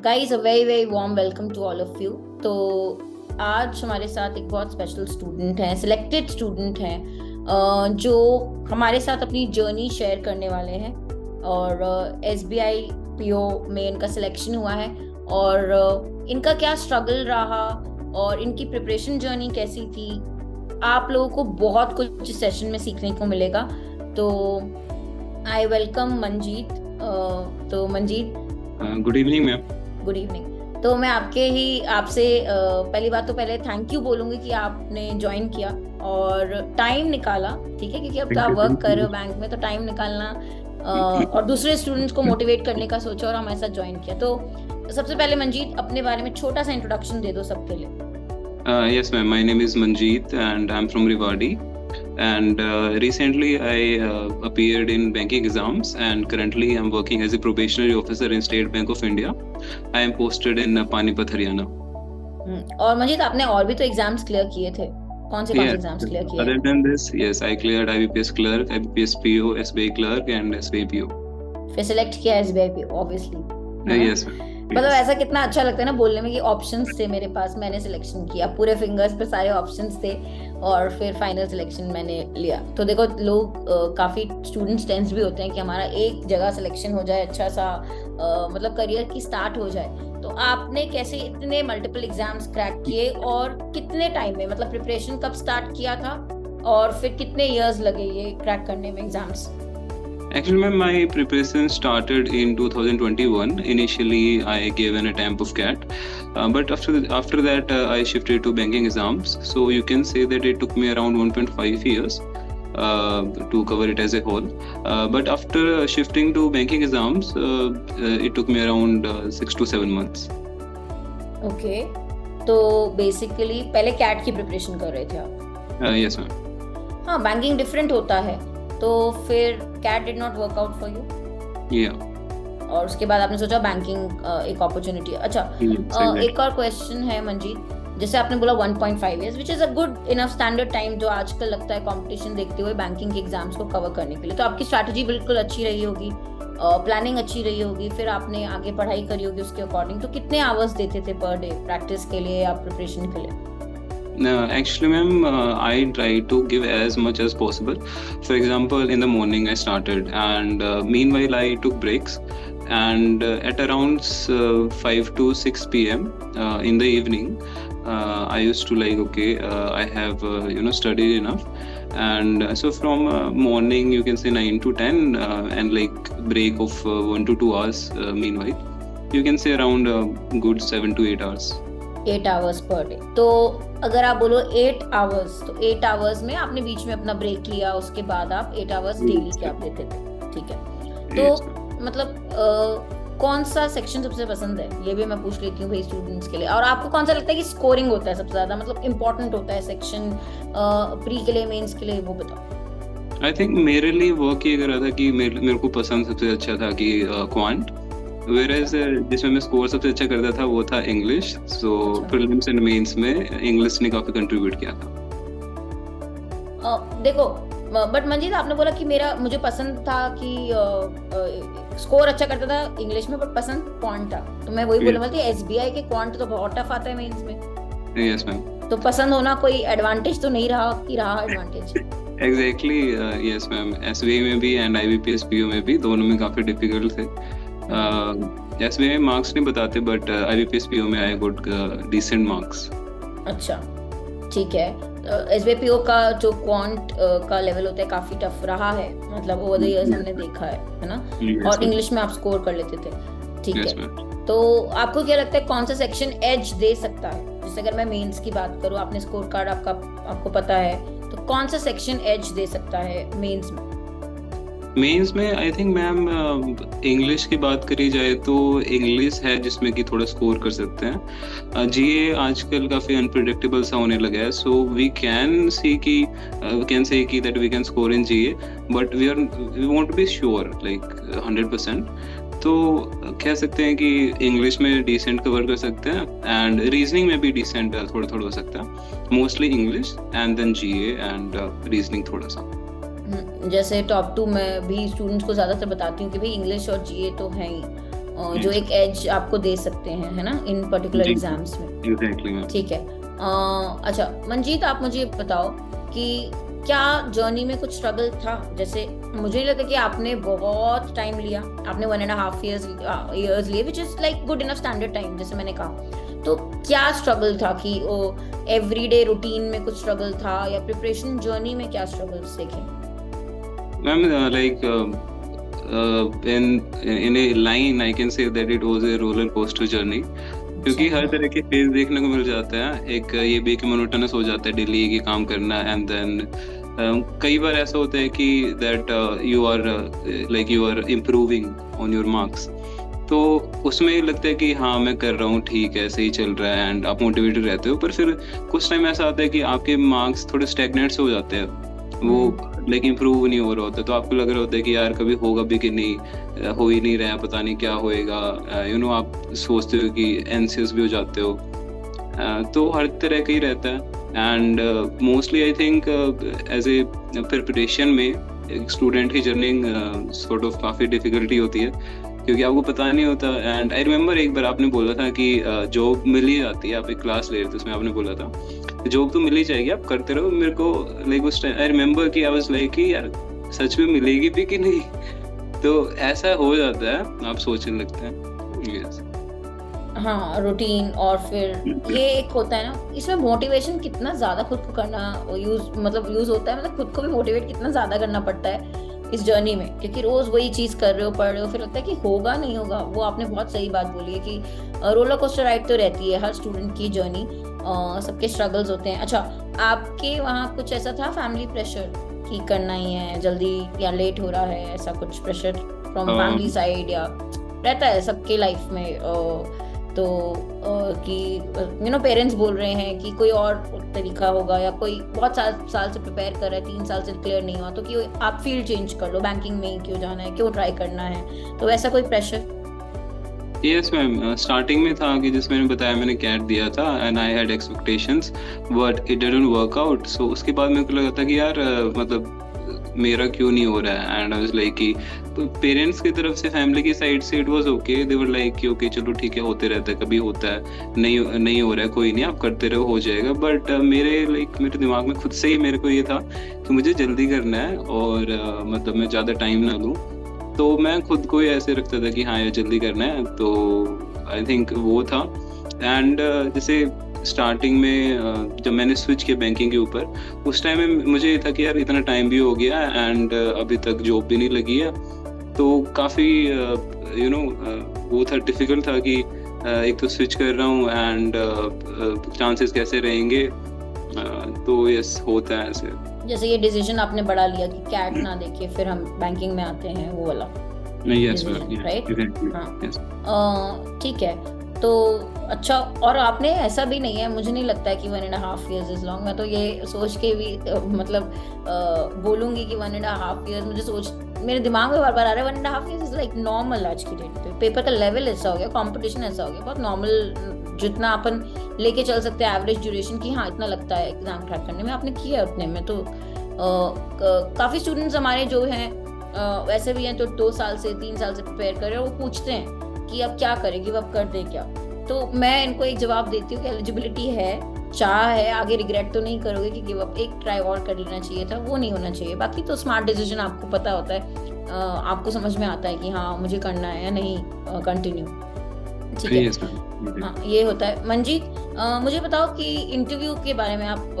Guys a very very warm welcome to all of you. तो आज हमारे साथ एक बहुत स्पेशल स्टूडेंट है, सिलेक्टेड स्टूडेंट है, जो हमारे साथ अपनी जर्नी शेयर करने वाले हैं। और SBI PO में इनका सिलेक्शन हुआ है और इनका क्या स्ट्रगल रहा और इनकी प्रिपरेशन जर्नी कैसी थी, आप लोगों को बहुत कुछ सेशन में सीखने को मिलेगा। तो आई वेलकम मंजीत। तो Manjeet, good evening ma'am. Good evening. तो मैं आपसे पहली बात तो पहले थैंक यू बोलूंगी कि आपने ज्वाइन किया और टाइम निकाला। ठीक है, क्योंकि अब तो आप वर्क कर रहे हो बैंक में, तो टाइम निकालना और दूसरे स्टूडेंट्स को मोटिवेट करने का सोचा और हमारे साथ ज्वाइन किया। तो सबसे पहले मंजीत, अपने बारे में छोटा सा इंट्रोडक्शन दे दो सबके लिए। Yes ma'am, my name is Manjeet and I'm from Rewari, and recently I appeared in banking exams and currently I'm working as a probationary officer in State Bank of India. I am posted in Panipat, Haryana. और मंजीत, आपने और भी तो exams clear किए थे, कौन से exams clear किए? Other than this, yes, I cleared IBPS clerk, IBPS PO, SBI clerk and SBI PO. फिर सिलेक्ट किया SBI PO obviously. Yes ma'am. मतलब ऐसा कितना अच्छा लगता है ना बोलने में कि ऑप्शंस थे मेरे पास, मैंने सिलेक्शन किया, पूरे फिंगर्स पे सारे ऑप्शंस थे और फिर फाइनल सिलेक्शन मैंने लिया। तो देखो, लोग काफी स्टूडेंट्स टेंस भी होते हैं कि हमारा एक जगह सिलेक्शन हो जाए, अच्छा सा मतलब करियर की स्टार्ट हो जाए। तो आपने कैसे इतने मल्टीपल एग्जाम्स क्रैक किए और कितने टाइम में, मतलब प्रिपरेशन कब स्टार्ट किया था और फिर कितने इयर्स लगे ये क्रैक करने में exams? Actually, ma'am, my preparation started in 2021. Initially, I gave an attempt of CAT, but after that, I shifted to banking exams. So you can say that it took me around 1.5 years to cover it as a whole. But after shifting to banking exams, it took me around 6 to 7 months. Okay, तो basically पहले cat की preparation कर रहे थे आप? Yes, ma'am. हाँ, banking different होता है, तो फिर CAT did not work out for you? Yeah. और उसके बाद आपने सोचा बैंकिंग एक अपॉर्चुनिटी। अच्छा, Exactly. एक और क्वेश्चन है मंजीत, जैसे आपने बोला 1.5 years which is a good enough standard time जो आजकल लगता है कंपटीशन देखते हुए बैंकिंग के एग्जाम्स को कवर करने के लिए। तो आपकी स्ट्रैटेजी बिल्कुल अच्छी रही होगी, प्लानिंग अच्छी रही होगी, फिर आपने आगे पढ़ाई करी होगी उसके अकॉर्डिंग। तो कितने आवर्स देते थे पर डे प्रैक्टिस के लिए या प्रिपरेशन के लिए? Actually, ma'am, I try to give as much as possible. For example, in the morning I started, and meanwhile I took breaks. And at around 5 to 6 p.m. In the evening, I used to I have studied enough, and so from morning you can say 9 to 10, and break of 1 to 2 hours. Meanwhile, you can say around good 7 to 8 hours. 8 hours per day. तो अगर आप बोलो 8 hours, तो 8 hours में आपने बीच में अपना break लिया, उसके बाद आप 8 आवर्स डेली के आप देते थे। ठीक है, तो मतलब कौन सा सेक्शन सबसे पसंद है, ये भी मैं पूछ लेती हूँ भाई स्टूडेंट्स के लिए। और आपको कौन सा लगता है कि स्कोरिंग होता है सबसे ज्यादा, मतलब इम्पोर्टेंट होता है सेक्शन प्री के लिए, मेंस के लिए, वो बताओ। आई थिंक मेरे लिए वर्क ये कर रहा था कि मेरे को पसंद सबसे अच्छा था कि क्वांट, whereas जिसमें मैं स्कोर सबसे अच्छा करता था वो था English. So prelims and mains में इंग्लिश ने काफी कंट्रीब्यूट किया था। देखो, बट मंजीत, आपने बोला कि मुझे पसंद था कि स्कोर अच्छा करता था इंग्लिश में, बट पसंद क्वांट था। तो मैं वही बोलने वाली थी, SBI के क्वांट तो बहुत टफ आता है मेंस में। Yes ma'am. तो पसंद होना कोई एडवांटेज तो नहीं रहा कि रहा advantage? Exactly, yes ma'am. SBI में भी एंड IBPS PO में भी, दोनों में काफी डिफिकल्ट थे। SBI में मार्क्स नहीं बताते, बट IBPS PO में आई गॉट डिसेंट मार्क्स। अच्छा, ठीक है। SBI PO का जो क्वांट का लेवल होता है काफी टफ रहा है, मतलब ओवर द इयर्स हमने देखा है ना। और इंग्लिश में आप स्कोर कर लेते थे। ठीक है, तो आपको क्या लगता है कौन सा सेक्शन एज दे सकता है? जैसे अगर मैं मेंस की बात करूं, आपने स्कोर कार्ड आपको पता है, तो कौन सा सेक्शन एज दे सकता है मेंस में? मेंस में आई थिंक मैम, इंग्लिश की बात करी जाए तो इंग्लिश है जिसमें कि थोड़ा स्कोर कर सकते हैं। GA आजकल काफी अनप्रिडिक्टेबल सा होने लगा है, सो वी कैन से कि that we can score in GA, but we want to be sure 100%। तो कह सकते हैं कि इंग्लिश में डिसेंट कवर कर सकते हैं एंड रीजनिंग में भी डिसेंट थोड़ा हो सकता है। Mostly English and then GA and reasoning थोड़ा सा। जैसे टॉप 2 में भी स्टूडेंट्स को ज्यादातर बताती हूँ कि भाई इंग्लिश और GA तो है ही, जो yes, एक एज आपको दे सकते हैं, है ना, इन पर्टिकुलर जी एग्जाम्स में। Exactly ma'am. ठीक है। अच्छा मंजीत, आप मुझे बताओ कि क्या जर्नी में कुछ स्ट्रगल था? जैसे मुझे नहीं लगता कि आपने बहुत टाइम लिया, आपने 1.5 years लिए, which is like good enough standard time, जैसे मैंने कहा। तो क्या स्ट्रगल था कि वो एवरीडे रूटीन में कुछ स्ट्रगल था, या प्रिपरेशन जर्नी में क्या स्ट्रगल्स देखे? Ma'am like in a line I can say that it was a roller coaster journey, क्योंकि हर तरह के फेज देखने को मिल जाता है। एक ये भी कि मोनोटोनस हो जाता है डेली एक ही काम करना, एंड देन कई बार ऐसा होता है कि that you are improving on your marks, तो उसमें लगता है कि हाँ मैं कर रहा हूँ, ठीक है सही चल रहा है, एंड आप मोटिवेटेड रहते हो। पर फिर कुछ टाइम ऐसा आता है कि आपके मार्क्स थोड़े स्टैग्नेट से हो जाते हैं, वो लाइक इम्प्रूव नहीं हो रहा होता, तो आपको लग रहा होता है कि यार कभी होगा भी कि नहीं, हो ही नहीं रहा है, पता नहीं क्या होएगा, आप सोचते हो कि एंसियस भी हो जाते हो। तो हर तरह का ही रहता है, and mostly I think as a preparation में एक स्टूडेंट की जर्नी सॉर्ट ऑफ काफ़ी डिफिकल्टी होती है, क्योंकि आपको पता नहीं होता। एंड आई रिमेम्बर एक बार आपने बोला था कि जॉब मिल ही जाती है, आप एक क्लास ले रहे थे उसमें आपने बोला था जॉब तो मिल ही जाएगी, आप करते रहो। मेरे को लाइक उस टाइम आई रिमेम्बर कि आई वाज लाइक कि यार सच में मिलेगी भी कि नहीं, तो ऐसा हो जाता है, आप सोचने लगते हैं। यस हाँ, रूटीन, और फिर ये एक होता है ना, इसमें मोटिवेशन कितना ज्यादा खुद को करना यूज होता है, मतलब खुद को भी मोटिवेट कितना ज्यादा करना पड़ता है इस जर्नी में, क्योंकि रोज वही चीज कर रहे हो, पढ़ रहे हो, फिर लगता है कि होगा नहीं होगा। वो आपने बहुत सही बात बोली है कि रोलर कोस्टर राइड तो रहती है हर स्टूडेंट की जर्नी, सबके स्ट्रगल्स होते हैं। अच्छा, आपके वहाँ कुछ ऐसा था फैमिली प्रेशर कि करना ही है जल्दी, या लेट हो रहा है, ऐसा कुछ प्रेशर फ्रॉम फैमिली साइड, या रहता है सबके लाइफ में? तो कि पेरेंट्स बोल रहे हैं कि कोई और तरीका होगा, या कोई बहुत साल से प्रिपेयर कर रहा है, 3 साल से क्लियर नहीं हुआ, तो कि आप फील्ड चेंज कर लो, बैंकिंग में ही क्यों जाना है, क्यों ट्राई करना है, तो ऐसा कोई प्रेशर? यस मैम, स्टार्टिंग में था कि जिस मैंने बताया मैंने कैट दिया था, and I had expectations but it didn't work out. So उसके बाद मेरे को लगा था कि यार मतलब मेरा क्यों नहीं हो रहा है, एंड आई वाज लाइक कि पेरेंट्स की तरफ से, फैमिली की साइड से it was okay, they were like कि ओके चलो ठीक है, होते रहता है, कभी होता है, नहीं हो रहा है, कोई नहीं, आप करते रहो, हो जाएगा। बट मेरे दिमाग में खुद से ही मेरे को ये था कि मुझे जल्दी करना है, और मतलब मैं ज़्यादा टाइम ना लूँ, तो मैं खुद को ही ऐसे रखता था कि हाँ ये जल्दी करना है। तो आई थिंक वो था। एंड जैसे स्टार्टिंग में जब मैंने स्विच किया बैंकिंग के ऊपर, उस टाइम में मुझे ये था कि यार इतना टाइम भी हो गया, एंड अभी तक जॉब भी नहीं लगी है, तो काफ़ी वो था, डिफिकल्ट था कि एक तो स्विच कर रहा हूँ, एंड चांसेस कैसे रहेंगे, तो यस होता है ऐसे। जैसे ये डिसीजन आपने बड़ा लिया कि कैट ना देके फिर हम बैंकिंग में आते हैं, वो वाला राइट? हाँ, ठीक है। तो अच्छा, और आपने ऐसा भी नहीं है, मुझे नहीं लगता है कि 1.5 years इज लॉन्ग। मैं तो ये सोच के भी बोलूंगी कि 1.5 years, मेरे दिमाग में बार बार आ रहा है 1.5 years इज लाइक नॉर्मल आज की डेट पे। पेपर का लेवल ऐसा हो गया, कंपटीशन ऐसा हो गया, बहुत नॉर्मल, जितना अपन लेके चल सकते हैं एवरेज ड्यूरेशन की, हाँ इतना लगता है एग्जाम क्रैक करने में, आपने किया उतने में। तो काफी स्टूडेंट्स हमारे जो हैं वैसे भी हैं तो 2 साल से 3 साल से प्रिपेयर कर रहे हैं, वो पूछते हैं कि अब क्या करें, गिव अप कर दे क्या? तो मैं इनको एक जवाब देती हूँ कि एलिजिबिलिटी है, चाह है, आगे रिग्रेट तो नहीं करोगे कि गिव अप, एक ट्राई और कर लेना चाहिए था, वो नहीं होना चाहिए। बाकी तो स्मार्ट डिसीजन आपको पता होता है, आपको समझ में आता है कि हाँ मुझे करना है या नहीं कंटिन्यू, ठीक है। हाँ, ये होता है। मंजीत, मुझे बताओ कि इंटरव्यू के बारे में आप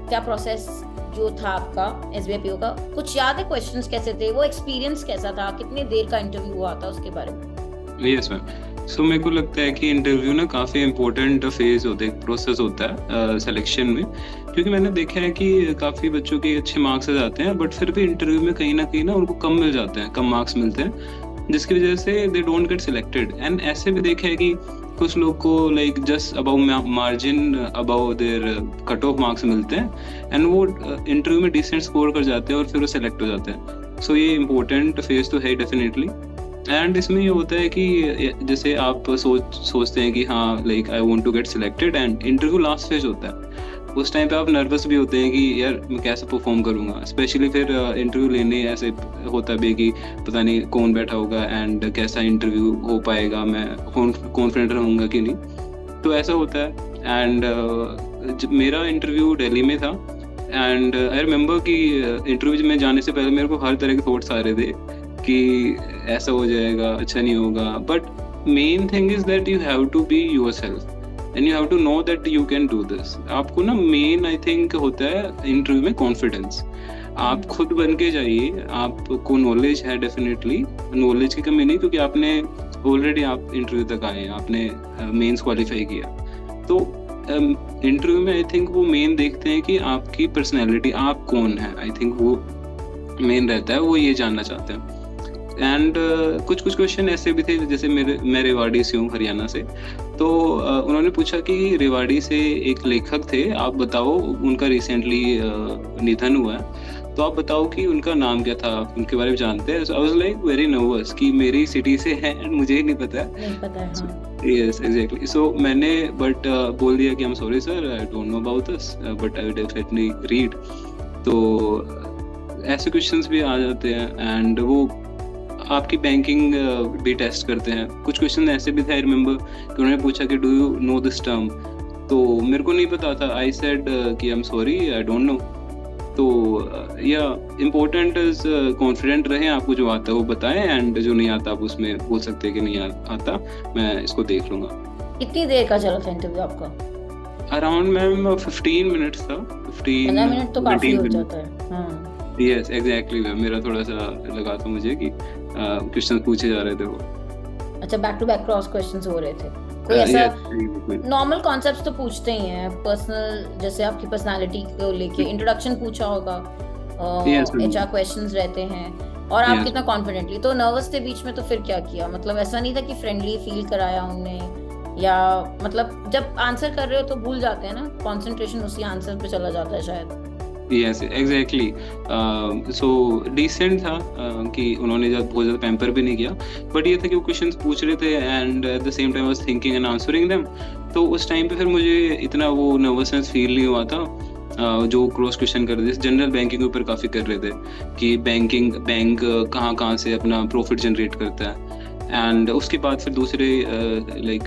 क्या प्रोसेस जो था आपका SBI PO का, कुछ याद है? क्वेश्चंस कैसे थे, वो एक्सपीरियंस कैसा था, कितने देर का इंटरव्यू हुआ था, उसके बारे में? यस मैम, सो मेरे को लगता है कि इंटरव्यू ना काफ़ी इम्पोर्टेंट फेज होता है, प्रोसेस होता है सिलेक्शन में, क्योंकि मैंने देखा है कि काफ़ी बच्चों के अच्छे मार्क्स आ जाते हैं, बट फिर भी इंटरव्यू में कहीं ना उनको कम मिल जाते हैं, कम मार्क्स मिलते हैं, जिसकी वजह से they don't get selected. And ऐसे भी देखा है कि कुछ लोग को like just about margin, about their cut off marks मिलते हैं, एंड वो इंटरव्यू में डिसेंट स्कोर कर जाते हैं और फिर वो सेलेक्ट हो जाते हैं। सो ये इम्पोर्टेंट फेज तो है डेफिनेटली। एंड इसमें ये होता है कि जैसे आप सोचते हैं कि हाँ like I want to get selected, and interview last phase होता है, उस टाइम पे आप नर्वस भी होते हैं कि यार मैं कैसे परफॉर्म करूँगा, स्पेशली फिर इंटरव्यू लेने ऐसे होता भी है कि पता नहीं कौन बैठा होगा एंड कैसा इंटरव्यू हो पाएगा, मैं कॉन्फिडेंट रहूँगा कि नहीं। तो ऐसा होता है। एंड मेरा इंटरव्यू दिल्ली में था एंड आई रिमेंबर कि इंटरव्यू में जाने से पहले मेरे को हर तरह के थॉट्स आ रहे थे कि ऐसा हो जाएगा, अच्छा नहीं होगा। But main thing is that you have to be yourself and you have to know that you can do this. आपको ना मेन आई थिंक होता है इंटरव्यू में कॉन्फिडेंस। आप खुद बन के जाइए, आपको नॉलेज है, डेफिनेटली नॉलेज की कमी नहीं, क्योंकि आपने ऑलरेडी आप इंटरव्यू तक आए हैं, आपने मेंस क्वालिफाई किया। तो इंटरव्यू में आई थिंक वो मेन देखते हैं कि आपकी पर्सनैलिटी, आप कौन है, आई थिंक वो मेन रहता है, वो ये जानना चाहते हैं। एंड कुछ क्वेश्चन ऐसे भी थे, जैसे मैं रेवाड़ी से हूँ, हरियाणा से। तो उन्होंने पूछा कि रेवाड़ी से एक लेखक थे, आप बताओ, उनका रिसेंटली निधन हुआ है, तो आप बताओ कि उनका नाम क्या था, आप उनके बारे में जानते हैं? आई वाज लाइक वेरी नर्वस कि मेरी सिटी से है एंड मुझे ही नहीं पता है। Yes exactly. सो मैंने बट बोल दिया कि I am sorry sir, I don't know about this, but I will definitely read. तो ऐसे क्वेश्चंस भी आ जाते हैं। एंड वो आपकी बैंकिंग भी टेस्ट करते हैं। कुछ क्वेश्चन ऐसे भी थे, आई रिमेंबर, कि उन्होंने पूछा कि do you know this term, तो मेरे को नहीं पता था। आई सेड कि I am sorry, I don't know. तो या इम्पोर्टेंट इज कॉन्फिडेंट रहें, आपको जो आता है वो बताएं, एंड जो नहीं आता आप उसमें बोल सकते हैं कि नहीं आता, मैं इसको देख लूंगा। कितनी देर का चला था इंटरव्यू आपका? अराउंड मैम 15 मिनट्स था। 15 मिनट तो काफी हो जाता है। हाँ यस एग्जैक्टली। मेरा थोड़ा सा लगा था मुझे कि क्वेश्चन पूछे जा रहे थे वो। अच्छा, back to back cross questions हो रहे थे? कोई ऐसा नॉर्मल कॉन्सेप्ट्स तो पूछते ही हैं, पर्सनल, जैसे आपकी पर्सनालिटी को लेके इंट्रोडक्शन पूछा होगा, एचआर क्वेश्चंस रहते हैं, और आप कितना कॉन्फिडेंटली, तो नर्वस थे बीच में, तो फिर क्या किया? मतलब ऐसा नहीं था कि फ्रेंडली फील कराया उनने, या मतलब जब आंसर कर रहे हो तो भूल जाते हैं ना, कंसंट्रेशन उसी आंसर पे चला जाता है शायद। Yes exactly. सो डिसेंट था कि उन्होंने बहुत ज़्यादा पैम्पर भी नहीं किया, बट ये था कि वो क्वेश्चंस पूछ रहे थे and at the same time I was thinking and answering them. तो उस टाइम पे फिर मुझे इतना वो नर्वसनेस फील नहीं हुआ था। जो क्रॉस क्वेश्चन कर रहे थे जनरल बैंकिंग के ऊपर काफ़ी कर रहे थे कि बैंक कहाँ से अपना प्रॉफिट जनरेट करता है। एंड उसके बाद फिर दूसरे लाइक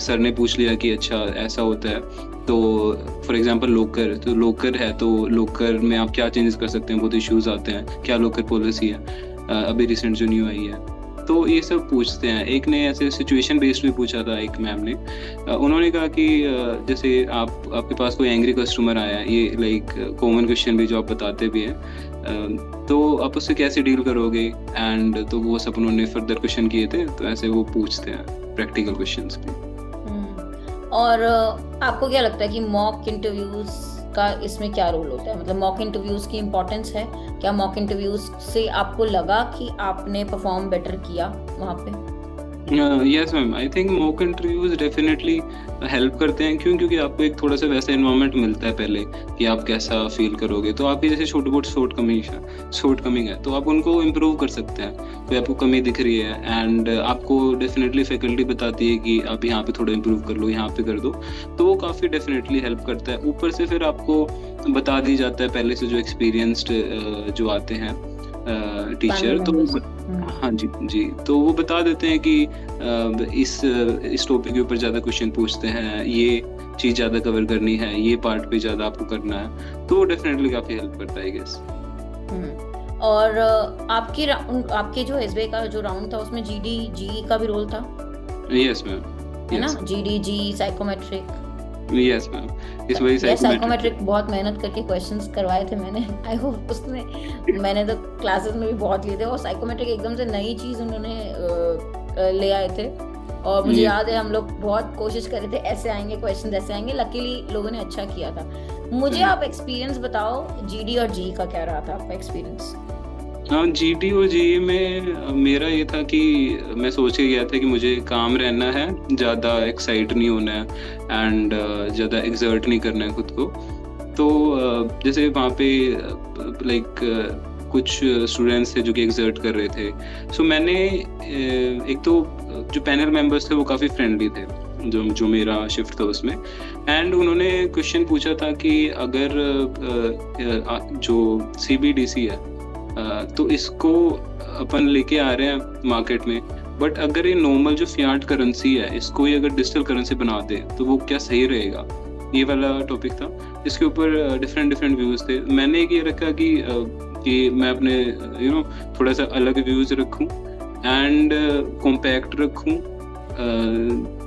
सर ने पूछ लिया कि अच्छा ऐसा होता है, तो फॉर एग्जांपल लोकर, तो लोकर है, तो लोकर में आप क्या चेंजेस कर सकते हैं, बहुत इश्यूज आते हैं, क्या लोकर पॉलिसी है, अभी रिसेंट जो न्यू आई है, तो ये सब पूछते हैं। एक ने ऐसे सिचुएशन बेस्ड भी पूछा था, एक मैम ने, उन्होंने कहा कि जैसे आपके पास कोई एंग्री कस्टमर आया, ये लाइक कॉमन क्वेश्चन भी जो आप बताते भी हैं, तो आप उससे कैसे डील करोगे, एंड तो वो सब उन्होंने फर्दर क्वेश्चन किए थे। तो ऐसे वो पूछते हैं प्रैक्टिकल क्वेश्चंस भी। और आपको क्या लगता है कि मॉक इंटरव्यूज का इसमें क्या रोल होता है? मतलब मॉक इंटरव्यूज की इम्पोर्टेंस है क्या? मॉक इंटरव्यूज से आपको लगा कि आपने परफॉर्म बेटर किया वहाँ पे? Yes ma'am, I think mock interviews definitely help करते हैं। क्यों? क्योंकि आपको एक थोड़ा सा वैसा एनवायरनमेंट मिलता है पहले कि आप कैसा फील करोगे। तो आपकी जैसे छोटी बहुत शॉर्ट कमिंग है, तो आप उनको इम्प्रूव कर सकते हैं। कोई आपको कमी दिख रही है एंड आपको डेफिनेटली फैकल्टी बताती है कि आप यहाँ पे थोड़ा इम्प्रूव कर लो, यहाँ पे कर दो, तो वो काफ़ी डेफिनेटली हेल्प करता है। ऊपर से फिर आपको बता दी जाता है पहले से जो एक्सपीरियंस्ड जो आते हैं टीचर, तो हाँ जी, तो वो बता देते हैं कि इस टॉपिक के ऊपर ज़्यादा क्वेश्चन पूछते हैं, ये चीज़ ज़्यादा कवर करनी है, ये पार्ट पे ज़्यादा आपको करना है, तो वो डेफिनेटली काफ़ी हेल्प करता है आई गेस। और आपके जो एसबीआई का जो राउंड था उसमें जीडी जी का भी रोल था? यस मैम, है ना, जीडी जी साइकोमेट्रिक। यस मैम, इस वजह साइकोमेट्रिक बहुत मेहनत करके क्वेश्चंस करवाए थे मैंने। आई होप उसमें मैंने तो क्लासेस में भी बहुत लिए थे, और साइकोमेट्रिक एकदम से नई चीज उन्होंने ले आए थे, और मुझे याद है हम लोग बहुत कोशिश कर रहे थे ऐसे आएंगे क्वेश्चंस, ऐसे आएंगे। लकीली लोगों ने अच्छा किया था। मुझे आप एक्सपीरियंस बताओ, जीडी और जी का क्या रहा था आपका एक्सपीरियंस? हाँ, जीडी और जी में मेरा ये था कि मैं सोच के गया था कि मुझे काम रहना है, ज़्यादा एक्साइट नहीं होना है एंड ज़्यादा एक्सर्ट नहीं करना है खुद को। तो जैसे वहाँ पे लाइक कुछ स्टूडेंट्स थे जो कि एक्सर्ट कर रहे थे, सो मैंने एक तो जो पैनल मेंबर्स थे वो काफ़ी फ्रेंडली थे, जो मेरा शिफ्ट था उसमें। एंड उन्होंने क्वेश्चन पूछा था कि अगर जो CBDC है तो इसको अपन लेके आ रहे हैं मार्केट में, बट अगर ये नॉर्मल जो फियाट करेंसी है इसको ही अगर डिजिटल करेंसी बना दे तो वो क्या सही रहेगा। ये वाला टॉपिक था। इसके ऊपर डिफरेंट व्यूज थे। मैंने एक ये रखा कि मैं अपने थोड़ा सा अलग व्यूज रखूं एंड कॉम्पैक्ट रखूं।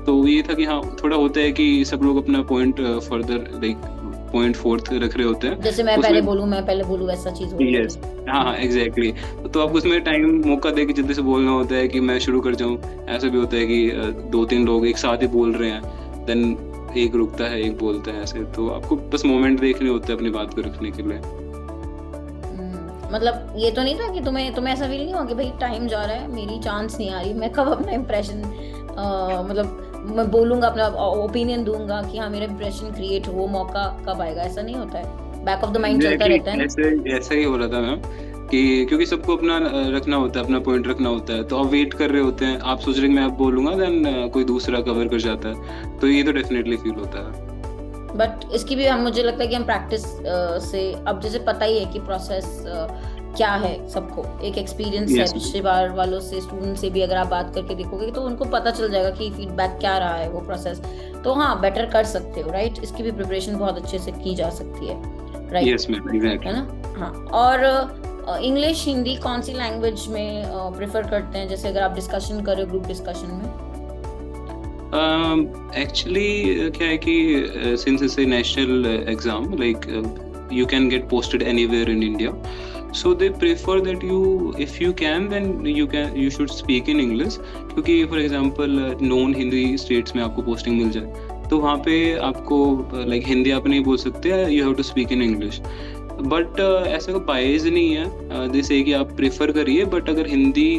तो ये था कि हाँ, थोड़ा होता है कि सब लोग अपना पॉइंट फर्दर पॉइंट फोर्थ रख रहे होते हैं, जैसे मैं पहले बोलूं वैसा चीज हो रही है। यस, हाँ एग्जैक्टली। तो आप उसमें टाइम मौका दे के जल्दी से बोलना होता है कि मैं शुरू कर जाऊं। ऐसा भी होता है कि 2-3 लोग एक साथ ही बोल रहे हैं, देन एक रुकता है, एक बोलता है, ऐसे। तो आपको बस मोमेंट देखने होते हैं अपनी बात को रखने के लिए। मतलब ये तो नहीं था कि तुम्हें ऐसा फील नहीं हुआ कि भाई टाइम जा रहा है, मेरी चांस नहीं आ रही, मैं कब अपना इम्प्रेशन मतलब मैं बोलूंगा, अपना ओपिनियन दूंगा कि हाँ मेरा इम्प्रेशन क्रिएट हो, वो मौका कब आएगा? ऐसा नहीं होता है, बैक ऑफ द माइंड चलता रहता है। ऐसा ही हो रहा था मैम कि क्योंकि सबको अपना रखना होता है, अपना पॉइंट रखना होता है, तो आप वेट कर रहे होते हैं, आप सोच रहे हैं मैं अब बोलूंगा, देन कोई दूसरा कवर कर जाता है, तो ये तो डेफिनेटली फील होता है। बट इसकी भी मुझे लगता है कि हम प्रैक्टिस से अब जैसे पता ही है कि प्रोसेस क्या है, सबको एक एक्सपीरियंस है पिछली बार वालों से, स्टूडेंट से भी अगर आप बात करके देखोगे तो उनको पता चल जाएगा कि फीडबैक क्या रहा है, वो प्रोसेस। तो हाँ, बेटर कर सकते हो, राइट? इसकी भी प्रिपरेशन बहुत अच्छे से की जा सकती है, राइट? यस मैम, एग्जैक्टली, है ना? हाँ। और इंग्लिश, हिंदी कौन सी लैंग्वेज में प्रेफर करते हैं, जैसे अगर आप डिस्कशन कर रहे हो ग्रुप डिस्कशन में? एक्चुअली क्या है कि since it's a national exam, like you can get posted anywhere in India, so they prefer that if you can then you should speak in English, क्योंकि for example non Hindi states में आपको posting मिल जाए तो वहाँ पे आपको like Hindi आप नहीं बोल सकते, you have to speak in English। But ऐसा कोई बायस नहीं है, जैसे कि आप प्रेफर करिए, बट अगर हिंदी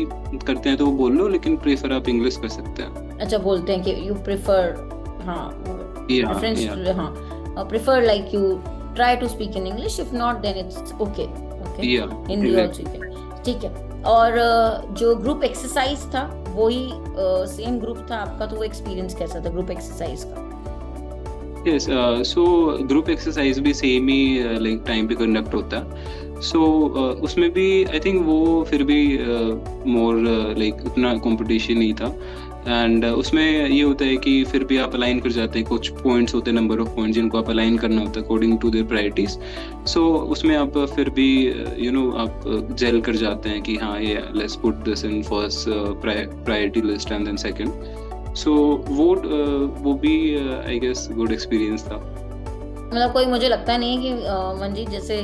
करते हैं तो वो बोल लो, लेकिन प्रेफर आप इंग्लिश कर सकते हैं। अच्छा, बोलते हैं कि यू प्रेफर, हाँ प्रेफरेंस, हाँ prefer like you try to speak in English, if not then it's okay, yeah, Hindi also you can, ठीक है। और जो ग्रुप एक्सरसाइज था वही सेम ग्रुप था आपका, तो वो एक्सपीरियंस कैसा था ग्रुप एक्सरसाइज का? यस, सो ग्रुप एक्सरसाइज भी सेम ही लाइक टाइम पे कंडक्ट होता है। सो उसमें भी आई थिंक वो फिर भी मोर लाइक उतना कंपटीशन नहीं था। एंड उसमें ये होता है कि फिर भी आप अलाइन कर जाते हैं, कुछ पॉइंट्स होते हैं, नंबर ऑफ पॉइंट्स जिनको आप अलाइन करना होता है अकॉर्डिंग टू देयर प्रायोरिटीज। सो उसमें आप फिर भी आप जेल कर जाते हैं कि हाँ ये let's put this in first priority list and then second. So वो भी आई गेस गुड एक्सपीरियंस था। मतलब कोई, मुझे लगता नहीं है कि मंजीत जैसे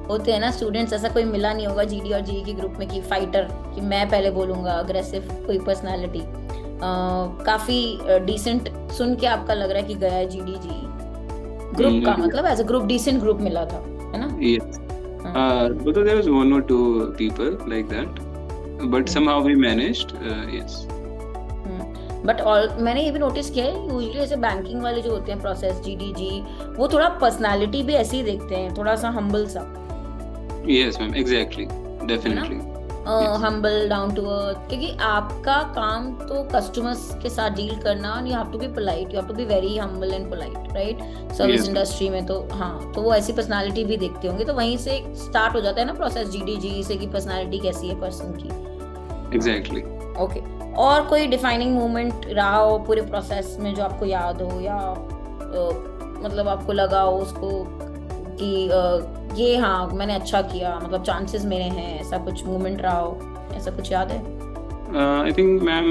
होते हैं ना स्टूडेंट्स, ऐसा कोई मिला नहीं होगा GD और GE के ग्रुप में कि फाइटर, कि मैं पहले बोलूंगा, अग्रेसिव कोई पर्सनालिटी। काफी डिसेंट सुन के आपका लग रहा है कि गया है GD GE ग्रुप का, मतलब as a group decent group मिला था, है ना? Yes. But there was 1 or 2 people like that, but somehow we managed. Yes. But मैंने ये भी नोटिस किया है, यूजुअली ऐसे बैंकिंग वाले जो होते हैं प्रोसेस GD GE, वो थोड़ा पर्सनालिटी भी ऐसी ही देखते हैं, थोड़ा सा हम्बल सा। Yes ma'am, exactly, definitely. Humble, down to earth, क्योंकि आपका काम तो कस्टमर्स के साथ डील करना, you have to be polite, you have to be very humble and polite, right? Service industry में तो हाँ, तो वो ऐसी पर्सनालिटी भी देखते होंगे, तो वहीं से स्टार्ट हो जाता है ना प्रोसेस GD GE से कि पर्सनालिटी कैसी है पर्सन की। Exactly. ओके। और कोई डिफाइनिंग मोमेंट रहा हो पूरे प्रोसेस में जो आपको याद हो, या मतलब आपको लगा हो उसको कि ये हाँ मैंने अच्छा किया, मतलब चांसेस मेरे हैं, ऐसा कुछ मोमेंट रहा हो, ऐसा कुछ याद है? आई थिंक मैम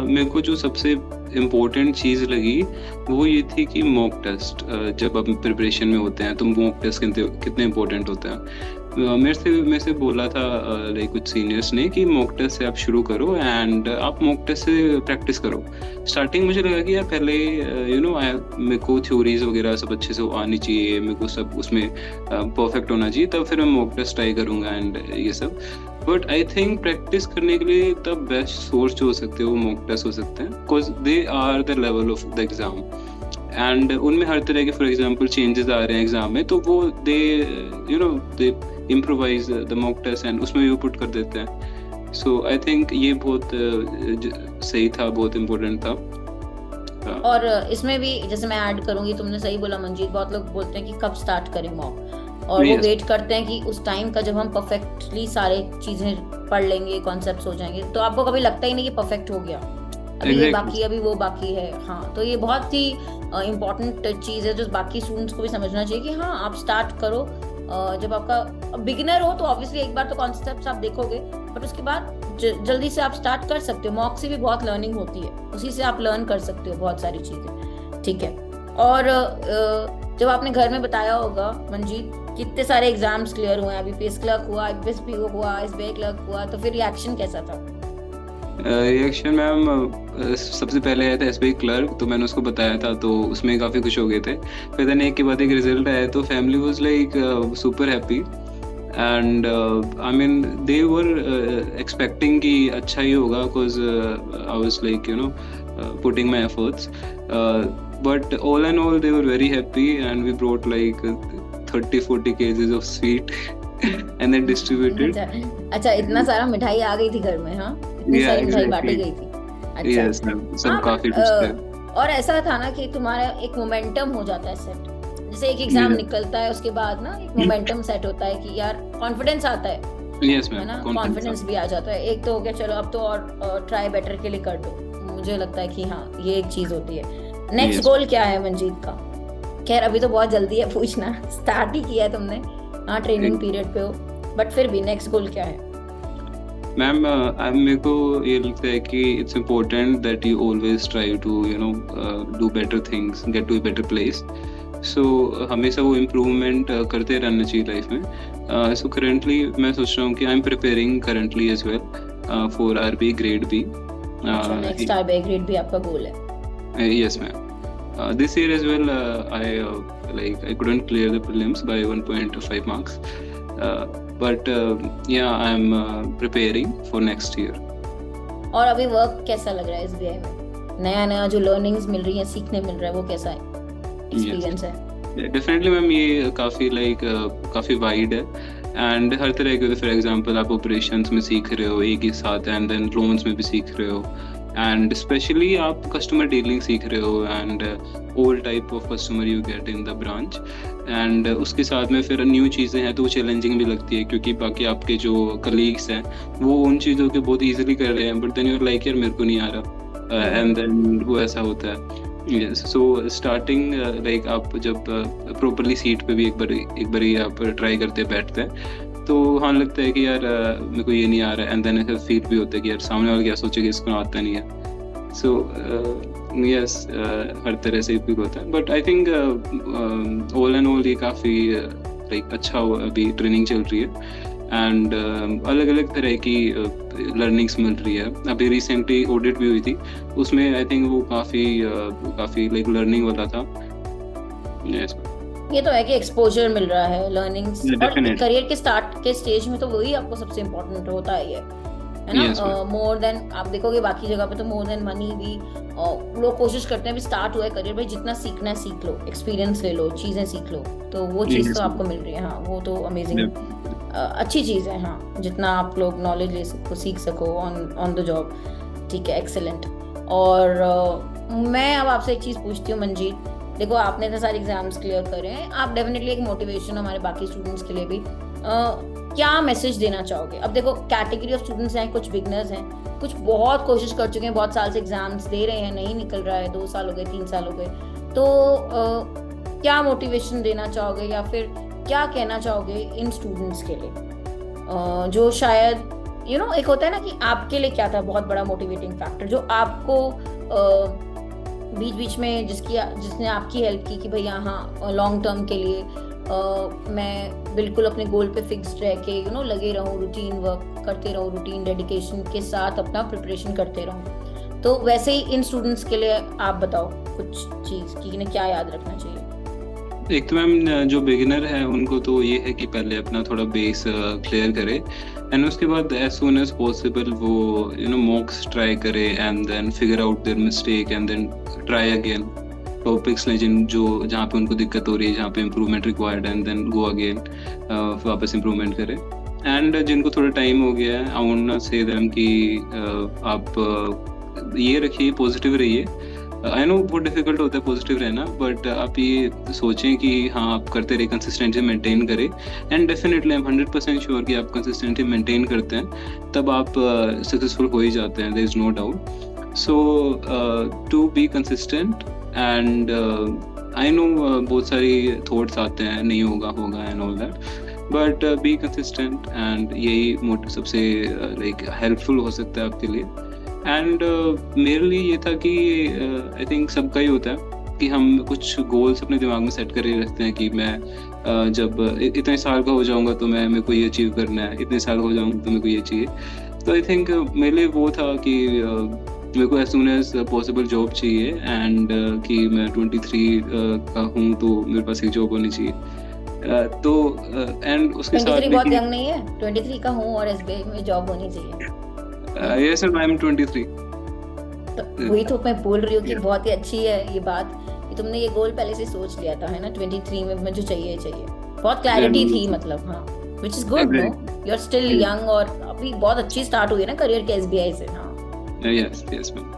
मेरे को जो सबसे इम्पोर्टेंट चीज़ लगी वो ये थी कि मॉक टेस्ट, जब आप प्रिपरेशन में होते हैं तो मॉक टेस्ट कितने इम्पोर्टेंट होते हैं। मेरे से बोला था लाइक कुछ सीनियर्स ने कि मॉक टेस्ट से आप शुरू करो एंड आप मॉक टेस्ट से प्रैक्टिस करो। स्टार्टिंग मुझे लगा कि यार पहले मेरे को थ्योरीज वगैरह सब अच्छे से आनी चाहिए, मेरे को सब उसमें परफेक्ट होना चाहिए, तब फिर मैं मॉक टेस्ट ट्राई करूँगा एंड ये सब। बट आई थिंक प्रैक्टिस करने के लिए तब बेस्ट सोर्स जो हो सकते हैं वो मॉक टेस्ट हो सकते हैं, because they are the level of the exam and उनमें हर तरह के फॉर एग्जांपल चेंजेस आ रहे हैं एग्जाम में, तो वो they improvise the mock test and उसमें वो पुट कर देते हैं। सो आई थिंक ये बहुत सही था, बहुत इम्पोर्टेंट था। और इसमें भी जैसे मैं ऐड करूंगी, तुमने सही बोला मंजीत, बहुत लोग बोलते हैं कि कब स्टार्ट करें मॉक, और वो यस वेट करते हैं कि उस टाइम का जब हम परफेक्टली सारे चीजें पढ़ लेंगे, कॉन्सेप्ट्स हो जाएंगे, तो आपको कभी लगता ही नहीं कि परफेक्ट हो गया, अभी ये बाकी है, अभी वो बाकी है। हाँ, तो ये बहुत ही इम्पोर्टेंट चीज है जो बाकी स्टूडेंट्स को भी समझना चाहिए कि हाँ आप स्टार्ट करो। जब आपका बिगिनर हो तो ऑब्वियसली एक बार तो कॉन्सेप्ट्स आप देखोगे, बट उसके बाद जल्दी से आप स्टार्ट कर सकते हो। मॉक से भी बहुत लर्निंग होती है, उसी से आप लर्न कर सकते हो बहुत सारी चीजें, ठीक है। और जब आपने घर में बताया होगा मंजीत, कितने सारे एग्जाम्स क्लियर हुए हैं, अभी पेस क्लर्क हुआ, एफएसपीओ हुआ, एसबीआई क्लर्क हुआ, तो फिर रिएक्शन कैसा था? रिएक्शन मैम, सबसे पहले आया था एसबीआई क्लर्क, तो मैंने उसको बताया था, तो उसमें काफ़ी खुश हो गए थे। फिर देन एक के बाद एक रिजल्ट आया, तो family was like super happy, and I mean they were expecting कि अच्छा ही होगा, because I was like you know putting my efforts, but all and all they were very happy, and we brought like 30-40 kgs of sweet and then distributed. अच्छा, इतना सारा मिठाई आ गई थी घर में? हाँ, इतनी Yeah, सारी मिठाई exactly. बांटी गई थी? अच्छा। Yes, ma'am. सब हाँ, काफी but, खुश थे। और ऐसा था ना कि तुम्हारा एक मोमेंटम हो जाता है सेट, जैसे एक एग्जाम Yeah. निकलता है उसके बाद ना एक मोमेंटम सेट होता है कि यार कॉन्फिडेंस आता है, Yes, है ma'am. ना, Confidence कॉन्फिडेंस भी आ जाता है। एक तो हो गया, चलो अब तो और ट्राई बेटर के लिए कर दो, मुझे लगता है कि हाँ ये एक चीज होती है। Next Yes. गोल क्या है मंजीत का? खैर अभी तो बहुत जल्दी है पूछना, स्टार्ट ही किया है तुमने, हाँ ट्रेनिंग पीरियड पे हो, बट फिर भी नेक्स्ट गोल क्या है? मैम, मेरे को ये लगता है कि it's important that you always try to you know do better things, get to a better place. So हमेशा वो इम्प्रूवमेंट करते रहना चाहिए लाइफ में। सो करेंटली मैं सोच रहा हूँ कि I am preparing currently as well for RB grade B. अच्छा, नेक्स्ट आरबीआई ग्रेड भी आपका गोल है? Yes, ma'am. This year as well, I couldn't clear the prelims by 1.5 marks, but yeah, I'm preparing for next year. और अभी work कैसा लग रहा है एसबीआई में? नया नया जो लर्निंग्स मिल रही है, सीखने मिल रहा है, वो कैसा है एक्सपीरियंस है? डेफिनेटली मैम, ये काफ़ी वाइड है, एंड हर तरह के, फॉर एग्जांपल आप ऑपरेशंस में सीख रहे हो एक ही साथ, एंड देन लोन्स में भी सीख रहे हो, एंड स्पेशली आप कस्टमर डीलिंग सीख रहे हो, and all type of customer you get in the branch, and उसके साथ में फिर न्यू चीज़ें हैं तो वो चैलेंजिंग भी लगती है, क्योंकि बाकी आपके जो कलीग्स हैं वो उन चीज़ों के बहुत ईजिली कर रहे हैं, बट देन यू लाइक यार मेरे को नहीं आ रहा, एंड देन वो ऐसा होता है। यस, सो स्टार्टिंग लाइक आप जब प्रॉपरली सीट पे भी एक बार आप ट्राई करते बैठते हैं, तो हाँ लगता है कि यार मेरे को ये नहीं आ रहा है, एंड देन ऐसा फील भी होता है कि यार सामने वाला क्या सोचेगा, इसको आता नहीं है। सो यस, हर तरह से फील होता है, but I think all and all ये काफ़ी लाइक अच्छा अभी ट्रेनिंग चल रही है, एंड अलग अलग तरह की लर्निंग्स मिल रही है। अभी रिसेंटली ऑडिट भी हुई थी, उसमें आई थिंक वो काफ़ी लाइक लर्निंग वाला था। yes. ये तो है कि एक्सपोजर मिल रहा है, लर्निंग्स, Yeah, और definitely. करियर के स्टार्ट के स्टेज में तो वही आपको सबसे इम्पोर्टेंट होता है ना। Yes, ma'am. मोर देन आप देखोगे बाकी जगह पे तो मोर देन मनी भी लोग कोशिश करते हैं, भी स्टार्ट हुआ है करियर, भाई जितना सीखना है सीख लो, एक्सपीरियंस ले लो, चीजें सीख लो, तो वो चीज Yes, तो ma'am. आपको मिल रही है। हाँ, वो तो अमेजिंग Yeah. अच्छी चीज है। हाँ, जितना आप लोग नॉलेज ले सको, सीख सको ऑन द जॉब, ठीक है, एक्सेलेंट। और मैं अब आपसे एक चीज पूछती हूँ मंजीत, देखो आपने तो सारे एग्जाम्स क्लियर करे हैं, आप डेफिनेटली एक मोटिवेशन हमारे बाकी स्टूडेंट्स के लिए भी, क्या मैसेज देना चाहोगे? अब देखो कैटेगरी ऑफ स्टूडेंट्स हैं, कुछ बिगनर्स हैं, कुछ बहुत कोशिश कर चुके हैं, बहुत साल से एग्जाम्स दे रहे हैं, नहीं निकल रहा है, 2 साल हो गए, 3 साल हो गए, तो क्या मोटिवेशन देना चाहोगे, या फिर क्या कहना चाहोगे इन स्टूडेंट्स के लिए, जो शायद एक होता है ना कि आपके लिए क्या था बहुत बड़ा मोटिवेटिंग फैक्टर, जो आपको बीच बीच में जिसने आपकी हेल्प की कि भैया हाँ लॉन्ग टर्म के लिए मैं बिल्कुल अपने गोल पे फिक्स्ड रह के लगे रहूं, रूटीन वर्क करते रहूं, रूटीन डेडिकेशन के साथ अपना प्रिपरेशन करते रहूं। तो वैसे ही इन स्टूडेंट्स के लिए आप बताओ कुछ चीज कि इन्हें क्या याद रखना चाहिए। एक तो मैम जो बिगिनर है उनको तो ये है कि पहले अपना थोड़ा बेस क्लियर करे, एंड उसके बाद एज सून एज पॉसिबल वो मॉक्स ट्राई करे, and then figure out their mistake, and then try again topics लें जहाँ पे उनको दिक्कत हो रही है, जहाँ पे improvement required, and then go again वापस इम्प्रूवमेंट करें। एंड जिनको थोड़ा टाइम हो गया है, I would not say them कि आप ये रखिए, पॉजिटिव रहिए, आई नो बहुत डिफिकल्ट होता है पॉजिटिव रहना, बट आप ये सोचें कि हाँ आप करते रहे, कंसिस्टेंसी मेंटेन करें, and definitely I am 100% sure कि आप कंसिस्टेंसी मेंटेन करते हैं तब आप सक्सेसफुल हो ही जाते हैं, there is no doubt. So to be consistent, and I know बहुत सारी थॉट्स आते हैं नहीं होगा होगा and all that, but be consistent, and यही सबसे लाइक हेल्पफुल हो सकता है आपके लिए. एंड मेरे लिए ये था कि आई थिंक सबका ही होता है कि हम कुछ गोल्स अपने दिमाग में सेट करके रखते हैं कि मैं जब इतने साल का हो जाऊंगा तो मेरे को ये अचीव करना है, इतने साल का हो जाऊंगा तो मेरे को ये चाहिए. तो आई थिंक मेरे लिए वो था कि मेरे को as soon as possible job चाहिए, एंड कि मैं 23 का हूँ तो मेरे पास एक जॉब होनी चाहिए. तो एंड उसके साथ 23 बहुत यंग नहीं है, 23 का हूँ और एसबीआई में जॉब होनी चाहिए. yes sir, I am 23. तो वही तो मैं बोल रही हूँ कि बहुत ही अच्छी है ये बात कि तुमने ये गोल पहले से सोच लिया था, है ना. 23 में मुझे चाहिए, बहुत क्लैरिटी थी, मतलब हाँ, which is good, no? You're still young और अभी बहुत अच्छी स्टार्ट हुई है ना करियर के एसबीआई से. हाँ yes ma'am.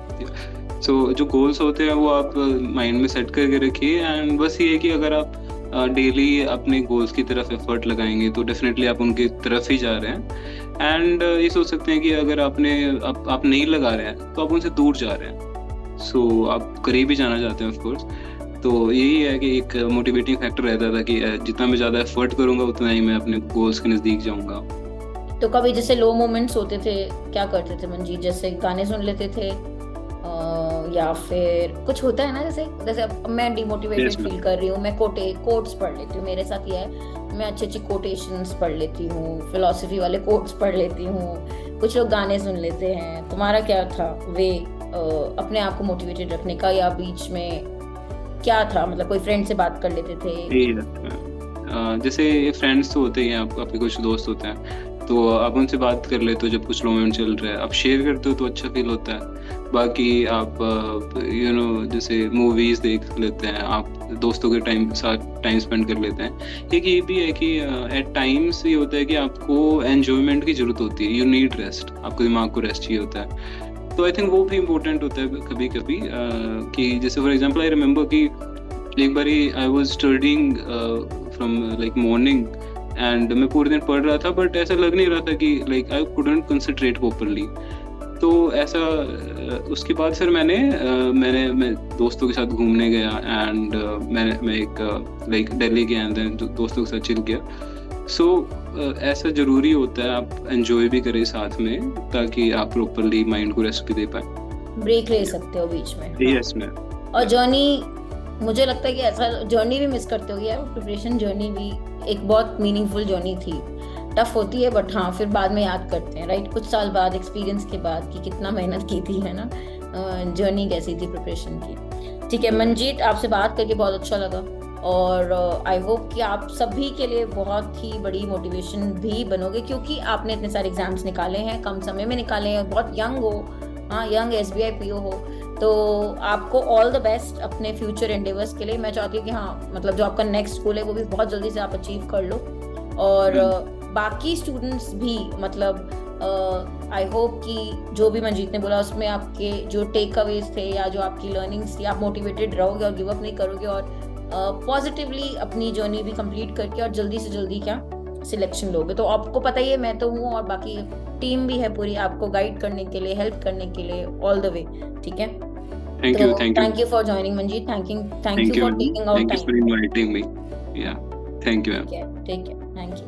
So जो गोल्स होते हैं वो आप माइंड में सेट करके रखिए, एंड बस ये है कि अगर आप डेली अपने गोल्स की तरफ एफर्ट लगाएंगे तो डेफिनेटली आप उनकी तरफ ही जा रहे हैं. एंड ये सोच सकते हैं कि अगर आप नहीं लगा रहे हैं तो आप उनसे दूर जा रहे हैं, सो आप करीब ही जाना चाहते हैं ऑफ कोर्स. तो यही है कि एक मोटिवेटिंग फैक्टर रहता था कि जितना मैं ज़्यादा एफर्ट करूंगा उतना ही मैं अपने गोल्स के नज़दीक जाऊंगा. तो कभी जैसे लो मोमेंट्स होते थे, क्या करते थे मंजीत? जैसे गाने सुन लेते थे या फिर कुछ होता है ना, जैसे अब मैं डिमोटिवेटेड फील कर रही हूँ, मैं कोट्स पढ़ लेती हूँ. मेरे साथ ये है, मैं अच्छी कोटेशंस पढ़ लेती हूँ, फिलॉसफी वाले कोट्स पढ़ लेती हूँ. कुछ लोग गाने सुन लेते हैं. तुम्हारा क्या था वे अपने आप को मोटिवेटेड रखने का, या बीच में क्या था, मतलब कोई फ्रेंड से बात कर लेते थे? जैसे फ्रेंड्स तो होते ही हैं, आपके कुछ दोस्त होते हैं तो आप उनसे बात कर लेते हो जब कुछ लो मोमेंट चल रहा है, आप शेयर करते हो तो अच्छा फील होता है. बाकी आप जैसे मूवीज देख लेते हैं, आप दोस्तों के साथ टाइम स्पेंड कर लेते हैं. एक ये भी है कि एट टाइम्स ये होता है कि आपको एंजॉयमेंट की जरूरत होती है, यू नीड रेस्ट, आपको दिमाग को रेस्ट चाहिए होता है. तो आई थिंक वो भी इम्पोर्टेंट होता है कभी कभी कि जैसे फॉर एग्जाम्पल आई रिमेम्बर कि एक बार I was studying from like morning, and मैं पूरे दिन पढ़ रहा था बट ऐसा लग नहीं रहा था कि like I couldn't concentrate properly. तो ऐसा उसके बाद फिर मैं दोस्तों के साथ घूमने गया, एंड मैं एक लाइक दिल्ली गया, एंड दोस्तों के साथ चिल किया. सो ऐसा ज़रूरी होता है आप एंजॉय भी करें साथ में, ताकि आप प्रॉपर्ली माइंड को रेस्ट भी दे पाए. ब्रेक ले सकते हो बीच में. Yes ma'am. और जर्नी, मुझे लगता है कि ऐसा जर्नी भी मिस करते हो यार. प्रिपरेशन जर्नी भी एक बहुत मीनिंगफुल जर्नी थी. टफ होती है बट हाँ, फिर बाद में याद करते हैं, राइट, कुछ साल बाद, एक्सपीरियंस के बाद, कि कितना मेहनत की थी, है ना. जर्नी कैसी थी प्रिपरेशन की. ठीक है मंजीत, आपसे बात करके बहुत अच्छा लगा, और आई होप कि आप सभी के लिए बहुत ही बड़ी मोटिवेशन भी बनोगे, क्योंकि आपने इतने सारे एग्जाम्स निकाले हैं, कम समय में निकाले हैं, बहुत यंग हो, हाँ, यंग एसबीआई पीओ हो. तो आपको ऑल द बेस्ट अपने फ्यूचर एंडेवर्स के लिए. मैं चाहती हूँ कि हाँ, मतलब जो आपका नेक्स्ट गोल है वो भी बहुत जल्दी से आप अचीव कर लो, और बाकी स्टूडेंट्स भी, मतलब आई होप कि जो भी मंजीत ने बोला उसमें आपके जो टेक अवेज थे या जो आपकी लर्निंग्स थी, आप मोटिवेटेड रहोगे और गिव अप नहीं करोगे, और पॉजिटिवली अपनी जर्नी भी कंप्लीट करके और जल्दी से जल्दी क्या सिलेक्शन लोगे. तो आपको पता ही है, मैं तो हूँ और बाकी टीम भी है पूरी आपको गाइड करने के लिए, हेल्प करने के लिए ऑल द वे. ठीक है, thank you for joining Manjeet. Thank you for taking out time. Thank you for inviting me. Yeah, thank you. Take care. Thank you.